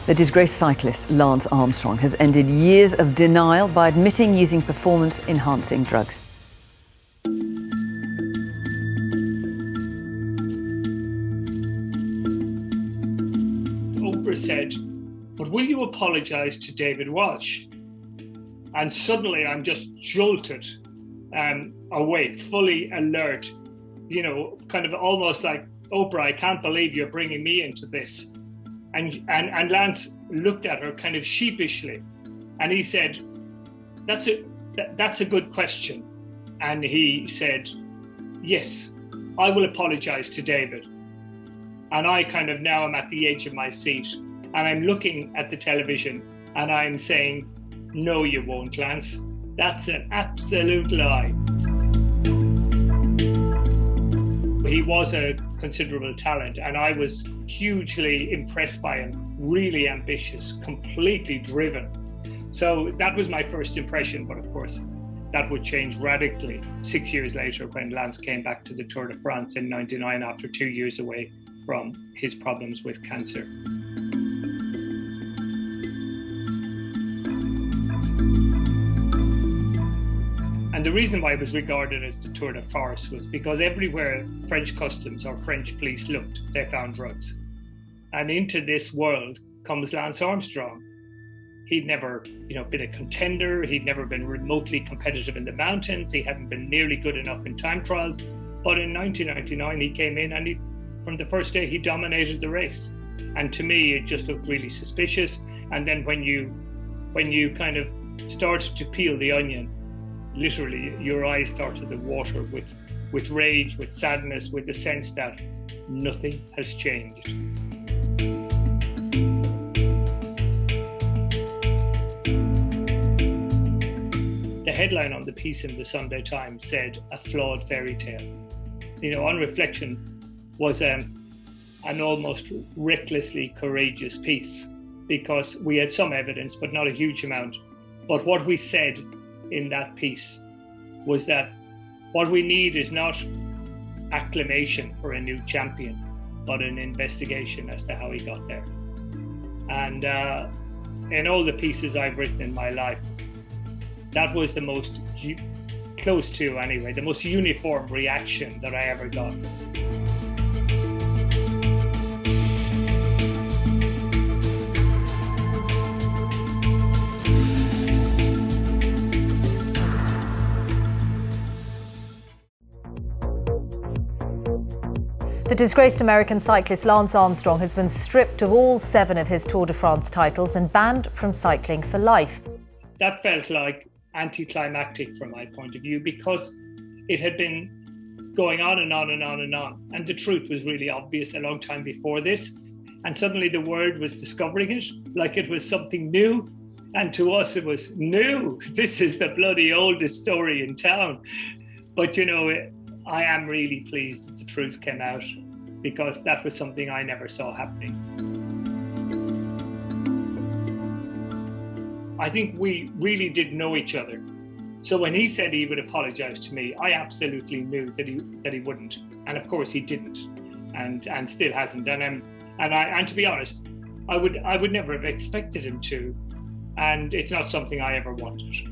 The disgraced cyclist Lance Armstrong has ended years of denial by admitting using performance-enhancing drugs. Oprah said, "But will you apologise to David Walsh?" And suddenly I'm just jolted, awake, fully alert, kind of almost like, "Oprah, I can't believe you're bringing me into this." And Lance looked at her kind of sheepishly, and he said, that's a good question. And he said, "Yes, I will apologize to David." And I kind of now am at the edge of my seat, and I'm looking at the television and I'm saying, "No, you won't, Lance. That's an absolute lie." He was a considerable talent, and I was hugely impressed by him, really ambitious, completely driven. So that was my first impression, but of course that would change radically 6 years later when Lance came back to the Tour de France in '99 after 2 years away from his problems with cancer. And the reason why it was regarded as the Tour de Farce was because everywhere French customs or French police looked, they found drugs. And into this world comes Lance Armstrong. He'd never, been a contender. He'd never been remotely competitive in the mountains. He hadn't been nearly good enough in time trials. But in 1999, he came in and from the first day, he dominated the race. And to me, it just looked really suspicious. And then when you kind of started to peel the onion, literally your eyes started to water with rage, with sadness, with the sense that nothing has changed. The headline on the piece in the Sunday Times said, "A flawed fairy tale." On reflection, was an almost recklessly courageous piece, because we had some evidence, but not a huge amount. But what we said in that piece was that what we need is not acclamation for a new champion, but an investigation as to how he got there. And in all the pieces I've written in my life, that was the most close to, anyway, the most uniform reaction that I ever got. The disgraced American cyclist Lance Armstrong has been stripped of all 7 of his Tour de France titles and banned from cycling for life. That felt like anticlimactic from my point of view, because it had been going on and on and on and on. And the truth was really obvious a long time before this. And suddenly the world was discovering it like it was something new. And to us, it was new. This is the bloody oldest story in town. But I am really pleased that the truth came out, because that was something I never saw happening. I think we really did know each other. So when he said he would apologize to me, I absolutely knew that he wouldn't. And of course he didn't, and still hasn't. And to be honest, I would never have expected him to. And it's not something I ever wanted.